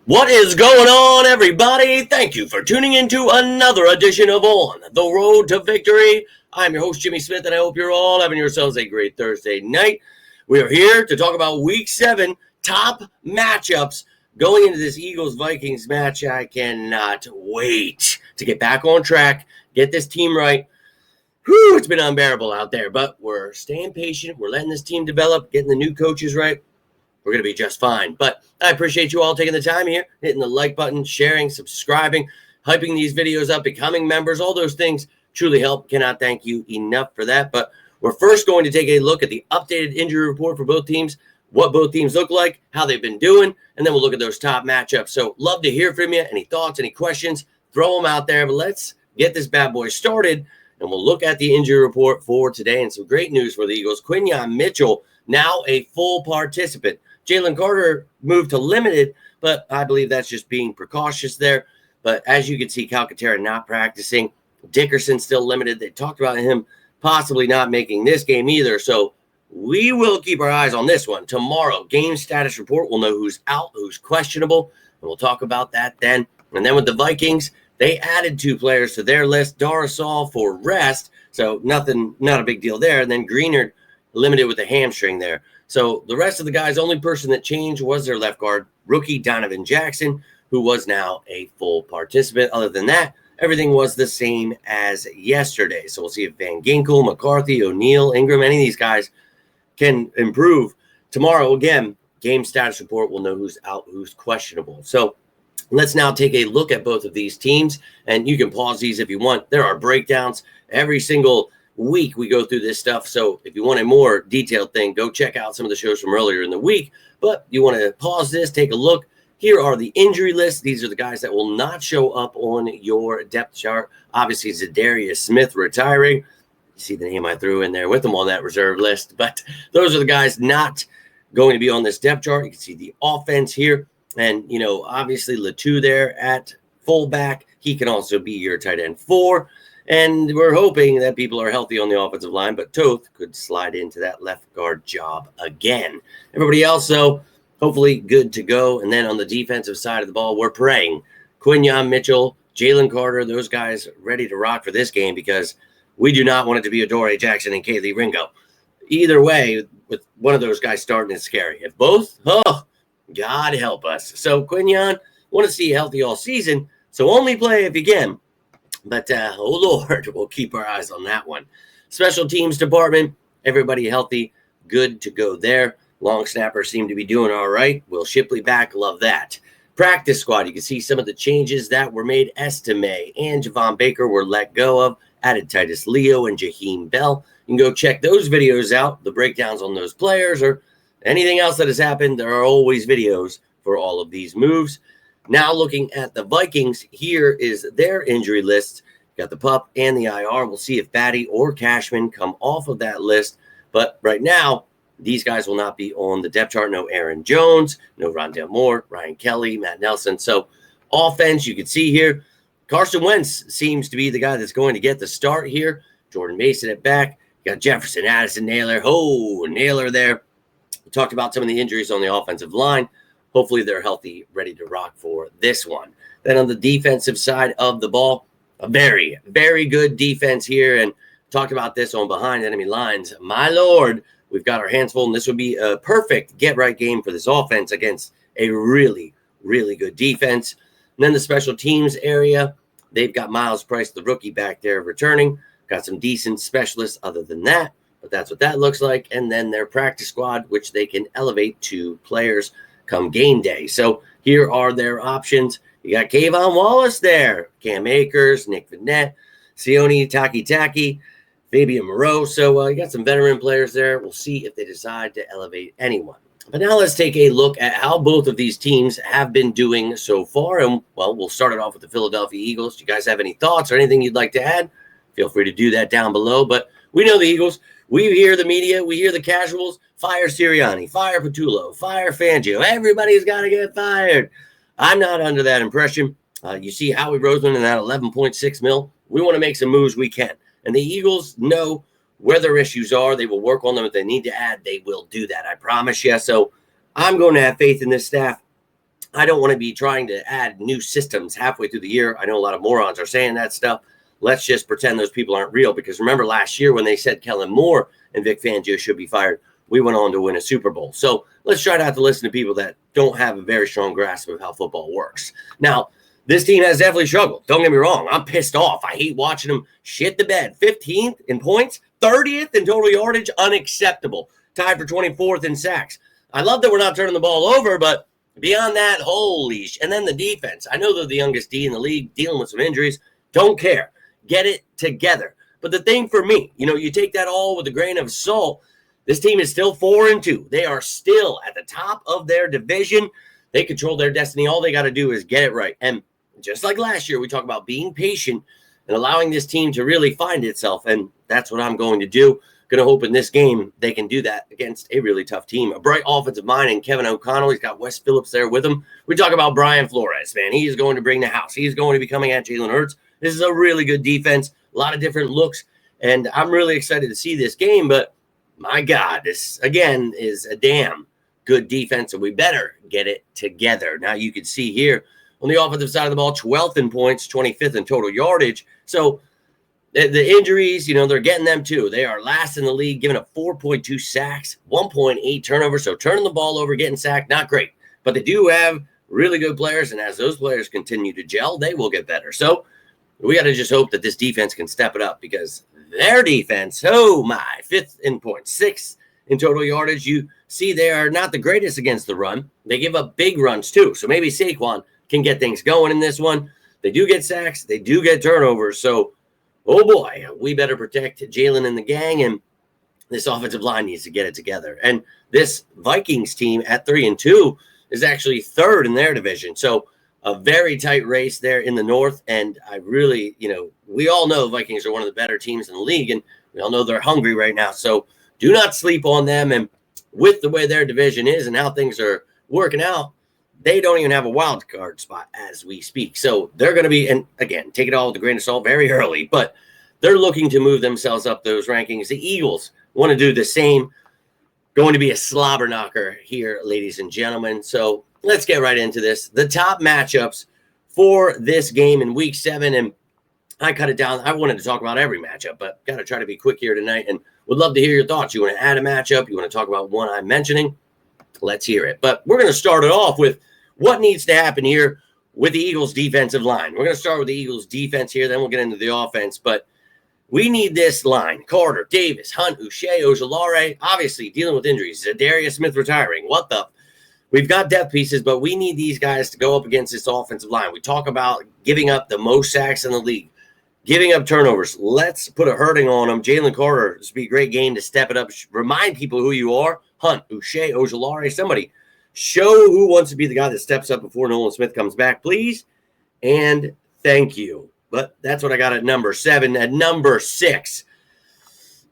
What is going on, everybody? Thank you for tuning into another edition of On the Road to Victory. I'm your host, Jimmy Smith, and I hope you're all having yourselves a great Thursday night. We are here to talk about Week 7 top matchups going into this Eagles-Vikings match. I cannot wait to get back on track, get this team right. Whew, it's been unbearable out there, but we're staying patient. We're letting this team develop, getting the new coaches right. We're going to be just fine. But I appreciate you all taking the time here, hitting the like button, sharing, subscribing, hyping these videos up, becoming members. All those things truly help. Cannot thank you enough for that. But we're first going to take a look at the updated injury report for both teams, what both teams look like, how they've been doing, and then we'll look at those top matchups. So love to hear from you. Any thoughts, any questions, throw them out there. But let's get this bad boy started, and we'll look at the injury report for today. And some great news for the Eagles. Quinyon Mitchell, now a full participant. Jalen Carter moved to limited, but I believe that's just being precautious there. But as you can see, Calcaterra not practicing. Dickerson still limited. They talked about him possibly not making this game either. So we will keep our eyes on this one. Tomorrow, game status report. We'll know who's out, who's questionable, and we'll talk about that then. And then with the Vikings, they added 2 players to their list. Darasol for rest, so not a big deal there. And then Greenard limited with a hamstring there. So the rest of the guys, only person that changed was their left guard, rookie Donovan Jackson, who was now a full participant. Other than that, everything was the same as yesterday. So we'll see if Van Ginkel, McCarthy, O'Neal, Ingram, any of these guys can improve. Tomorrow, again, game status report. We'll know who's out, who's questionable. So let's now take a look at both of these teams. And you can pause these if you want. There are breakdowns every single week we go through this stuff. So if you want a more detailed thing, go check out some of the shows from earlier in the week. But you want to pause this, take a look. Here are the injury lists. These are the guys that will not show up on your depth chart. Obviously, Zadarius Smith retiring. You see the name I threw in there with them on that reserve list. But those are the guys not going to be on this depth chart. You can see the offense here. And, obviously Latu there at fullback. He can also be your tight end 4. And we're hoping that people are healthy on the offensive line, but Toth could slide into that left guard job again. Everybody else, though, hopefully good to go. And then on the defensive side of the ball, we're praying Quinyon Mitchell, Jalen Carter, those guys ready to rock for this game, because we do not want it to be Adoree Jackson and Kaylee Ringo. Either way, with one of those guys starting is scary. If both, God help us. So Quinyon, want to see you healthy all season, so only play if you can. But, oh, Lord, we'll keep our eyes on that one. Special teams department, everybody healthy, good to go there. Long snappers seem to be doing all right. Will Shipley back, love that. Practice squad, you can see some of the changes that were made. Estime and Javon Baker were let go of. Added Titus Leo and Jaheim Bell. You can go check those videos out, the breakdowns on those players or anything else that has happened. There are always videos for all of these moves. Now looking at the Vikings, here is their injury list. Got the PUP and the IR. We'll see if Batty or Cashman come off of that list. But right now, these guys will not be on the depth chart. No Aaron Jones, no Rondale Moore, Ryan Kelly, Matt Nelson. So offense, you can see here, Carson Wentz seems to be the guy that's going to get the start here. Jordan Mason at back. You got Jefferson, Addison, Naylor. Naylor there. We talked about some of the injuries on the offensive line. Hopefully they're healthy, ready to rock for this one. Then on the defensive side of the ball, a very, very good defense here. And talked about this on Behind Enemy Lines. My Lord, we've got our hands full, and this would be a perfect get-right game for this offense against a really, really good defense. And then the special teams area, they've got Miles Price, the rookie, back there returning. Got some decent specialists other than that, but that's what that looks like. And then their practice squad, which they can elevate to players come game day. So here are their options. You got Kayvon Wallace there, Cam Akers, Nick Vanette, Sione Taki, Fabian Moreau. So you got some veteran players there. We'll see if they decide to elevate anyone. But now let's take a look at how both of these teams have been doing so far. And, well, we'll start it off with the Philadelphia Eagles. Do you guys have any thoughts or anything you'd like to add? Feel free to do that down below. But we know the Eagles. We hear the media. We hear the casuals. Fire Sirianni. Fire Patullo. Fire Fangio. Everybody's got to get fired. I'm not under that impression. You see Howie Roseman in that $11.6 million. We want to make some moves we can. And the Eagles know where their issues are. They will work on them. If they need to add, they will do that. I promise you. So I'm going to have faith in this staff. I don't want to be trying to add new systems halfway through the year. I know a lot of morons are saying that stuff. Let's just pretend those people aren't real, because remember last year when they said Kellen Moore and Vic Fangio should be fired, we went on to win a Super Bowl. So let's try not to listen to people that don't have a very strong grasp of how football works. Now, this team has definitely struggled. Don't get me wrong. I'm pissed off. I hate watching them shit the bed. 15th in points, 30th in total yardage, unacceptable. Tied for 24th in sacks. I love that we're not turning the ball over, but beyond that, holy sh! And then the defense. I know they're the youngest D in the league, dealing with some injuries. Don't care. Get it together. But the thing for me, you take that all with a grain of salt. This team is still 4-2. They are still at the top of their division. They control their destiny. All they got to do is get it right. And just like last year, we talk about being patient and allowing this team to really find itself. And that's what I'm going to do. Going to hope in this game they can do that against a really tough team. A bright offensive mind in Kevin O'Connell. He's got Wes Phillips there with him. We talk about Brian Flores, man. He is going to bring the house. He's going to be coming at Jalen Hurts. This is a really good defense. A lot of different looks. And I'm really excited to see this game. But, my God, this, again, is a damn good defense. And we better get it together. Now, you can see here on the offensive side of the ball, 12th in points, 25th in total yardage. So, the injuries, they're getting them too. They are last in the league, giving up 4.2 sacks, 1.8 turnovers. So turning the ball over, getting sacked, not great. But they do have really good players, and as those players continue to gel, they will get better. So we got to just hope that this defense can step it up, because their defense, oh my, 5th in points, 6th in total yardage. You see they are not the greatest against the run. They give up big runs too. So maybe Saquon can get things going in this one. They do get sacks. They do get turnovers. So oh boy, we better protect Jalen and the gang, and this offensive line needs to get it together. And this Vikings team at 3-2 is actually 3rd in their division. So a very tight race there in the North. And I really, we all know Vikings are one of the better teams in the league, and we all know they're hungry right now. So do not sleep on them. And with the way their division is and how things are working out, they don't even have a wild card spot as we speak. So they're going to be, and again, take it all with a grain of salt very early, but they're looking to move themselves up those rankings. The Eagles want to do the same. Going to be a slobber knocker here, ladies and gentlemen. So let's get right into this. The top matchups for this game in week 7. And I cut it down. I wanted to talk about every matchup, but got to try to be quick here tonight, and would love to hear your thoughts. You want to add a matchup? You want to talk about one I'm mentioning? Let's hear it. But we're going to start it off with what needs to happen here with the Eagles defensive line. We're going to start with the Eagles defense here, then we'll get into the offense. But we need this line. Carter, Davis, Hunt, Uche, Ojulari, obviously dealing with injuries. Darius Smith retiring. What the? We've got depth pieces, but we need these guys to go up against this offensive line. We talk about giving up the most sacks in the league, giving up turnovers. Let's put a hurting on them. Jalen Carter, this would be a great game to step it up. Remind people who you are. Hunt, Uche, Ojulari, somebody. Show who wants to be the guy that steps up before Nolan Smith comes back, please. And thank you. But that's what I got at number 7. At number 6,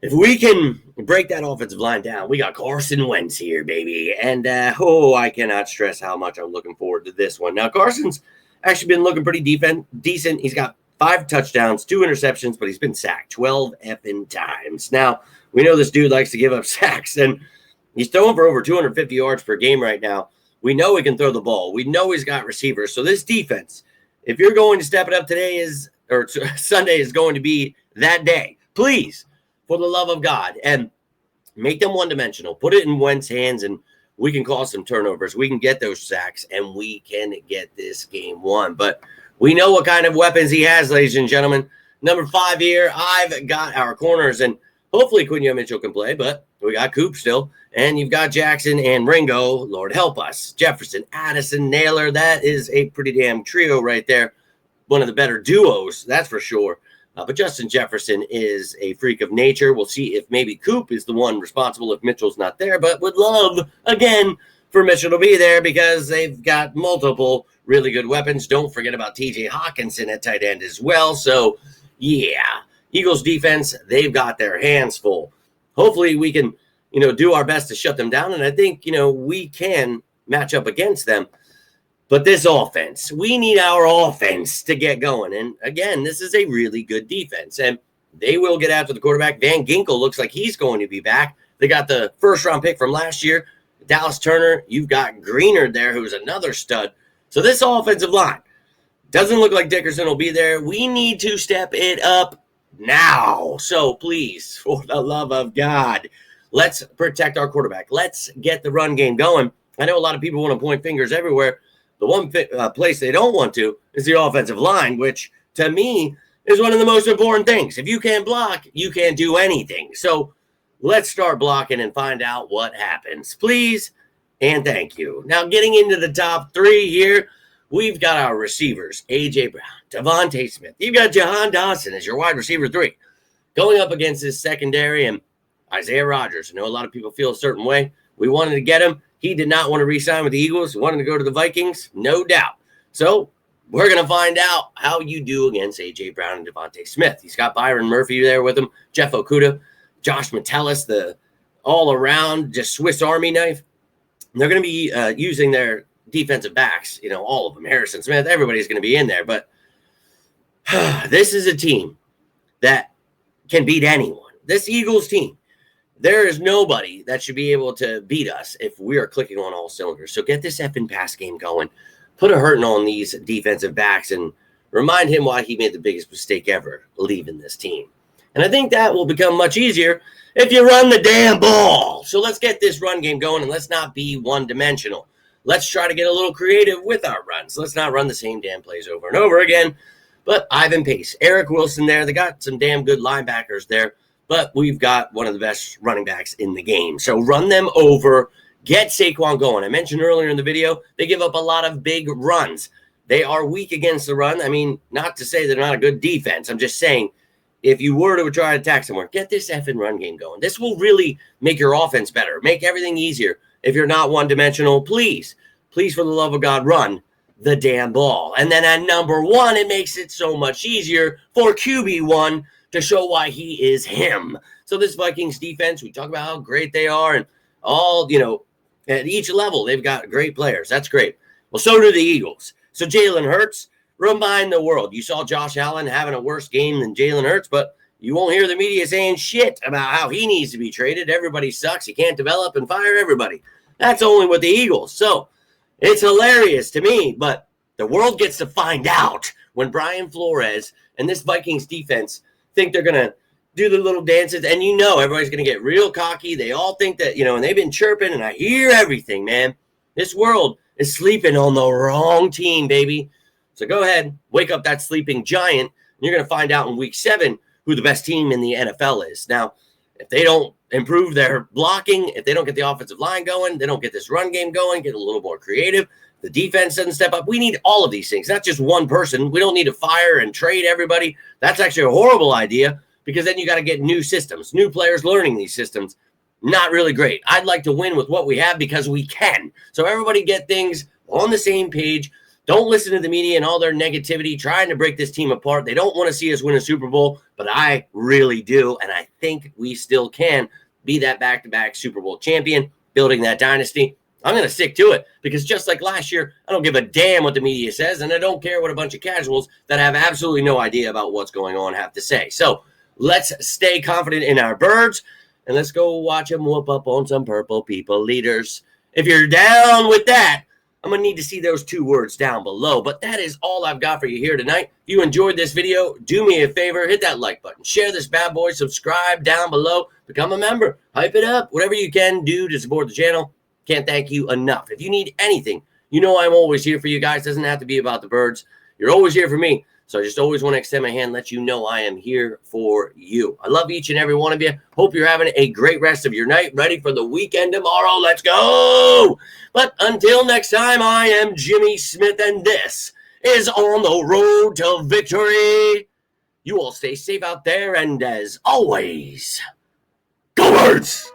if we can break that offensive line down, we got Carson Wentz here, baby. And, I cannot stress how much I'm looking forward to this one. Now, Carson's actually been looking pretty decent. He's got 5 touchdowns, 2 interceptions, but he's been sacked 12 effing times. Now, we know this dude likes to give up sacks, and he's throwing for over 250 yards per game right now. We know he can throw the ball. We know he's got receivers. So this defense, if you're going to step it up Sunday is going to be that day. Please, for the love of God, and make them one-dimensional. Put it in Wentz's hands, and we can cause some turnovers. We can get those sacks, and we can get this game won. But we know what kind of weapons he has, ladies and gentlemen. Number 5 here, I've got our corners, and hopefully Quinyon Mitchell can play, but we got Coop still. And you've got Jackson and Ringo. Lord help us. Jefferson, Addison, Naylor. That is a pretty damn trio right there. One of the better duos, that's for sure. But Justin Jefferson is a freak of nature. We'll see if maybe Coop is the one responsible if Mitchell's not there. But would love, again, for Mitchell to be there because they've got multiple really good weapons. Don't forget about TJ Hawkinson at tight end as well. So, yeah, Eagles defense, they've got their hands full. Hopefully we can, do our best to shut them down. And I think, we can match up against them. But this offense, we need our offense to get going. And again, this is a really good defense. And they will get after the quarterback. Van Ginkel looks like he's going to be back. They got the first-round pick from last year. Dallas Turner, you've got Greenard there, who's another stud. So this offensive line doesn't look like Dickerson will be there. We need to step it up now. So please, for the love of God, let's protect our quarterback. Let's get the run game going. I know a lot of people want to point fingers everywhere. The one place they don't want to is the offensive line, which to me is one of the most important things. If you can't block, you can't do anything. So let's start blocking and find out what happens. Please and thank you. Now, getting into the top three here, we've got our receivers, A.J. Brown, Devontae Smith. You've got Jahan Dawson as your wide receiver 3. Going up against his secondary and Isaiah Rodgers. I know a lot of people feel a certain way. We wanted to get him. He did not want to re-sign with the Eagles. He wanted to go to the Vikings, no doubt. So we're going to find out how you do against A.J. Brown and Devontae Smith. He's got Byron Murphy there with him, Jeff Okudah, Josh Metellus, the all-around just Swiss Army knife. And they're going to be using their defensive backs, all of them. Harrison Smith, everybody's going to be in there. But this is a team that can beat anyone. This Eagles team, there is nobody that should be able to beat us if we are clicking on all cylinders. So get this effing pass game going. Put a hurting on these defensive backs and remind him why he made the biggest mistake ever leaving this team. And I think that will become much easier if you run the damn ball. So let's get this run game going and let's not be one-dimensional. Let's try to get a little creative with our runs. Let's not run the same damn plays over and over again. But Ivan Pace, Eric Wilson there, they got some damn good linebackers there. But we've got one of the best running backs in the game. So run them over, get Saquon going. I mentioned earlier in the video, they give up a lot of big runs. They are weak against the run. I mean, not to say they're not a good defense. I'm just saying, if you were to try to attack somewhere, get this effing run game going. This will really make your offense better, make everything easier. If you're not one-dimensional, please, for the love of God, run the damn ball. And then at number 1, it makes it so much easier for QB1 to show why he is him. So this Vikings defense, we talk about how great they are and all, at each level, they've got great players. That's great. Well, so do the Eagles. So Jalen Hurts, remind the world. You saw Josh Allen having a worse game than Jalen Hurts, but you won't hear the media saying shit about how he needs to be traded. Everybody sucks. He can't develop and fire everybody. That's only with the Eagles. So it's hilarious to me, but the world gets to find out when Brian Flores and this Vikings defense think they're going to do the little dances, and everybody's going to get real cocky. They all think that, and they've been chirping, and I hear everything, man. This world is sleeping on the wrong team, baby. So go ahead, wake up that sleeping giant, and you're going to find out in week 7 who the best team in the NFL is. Now, if they don't improve their blocking, if they don't get the offensive line going, they don't get this run game going, get a little more creative, the defense doesn't step up. We need all of these things, not just one person. We don't need to fire and trade everybody. That's actually a horrible idea because then you got to get new systems, new players learning these systems. Not really great. I'd like to win with what we have because we can. So everybody get things on the same page. Don't listen to the media and all their negativity trying to break this team apart. They don't want to see us win a Super Bowl, but I really do, and I think we still can be that back-to-back Super Bowl champion, building that dynasty. I'm going to stick to it because just like last year, I don't give a damn what the media says, and I don't care what a bunch of casuals that have absolutely no idea about what's going on have to say. So let's stay confident in our birds, and let's go watch them whoop up on some purple people leaders. If you're down with that, I'm going to need to see those 2 words down below. But that is all I've got for you here tonight. If you enjoyed this video, do me a favor, hit that like button, share this bad boy, subscribe down below, become a member, hype it up, whatever you can do to support the channel. Can't thank you enough. If you need anything, I'm always here for you guys. Doesn't have to be about the birds. You're always here for me. So I just always want to extend my hand, let you know I am here for you. I love each and every one of you. Hope you're having a great rest of your night. Ready for the weekend tomorrow. Let's go. But until next time, I am Jimmy Smith, and this is On the Road to Victory. You all stay safe out there, and as always, go Birds!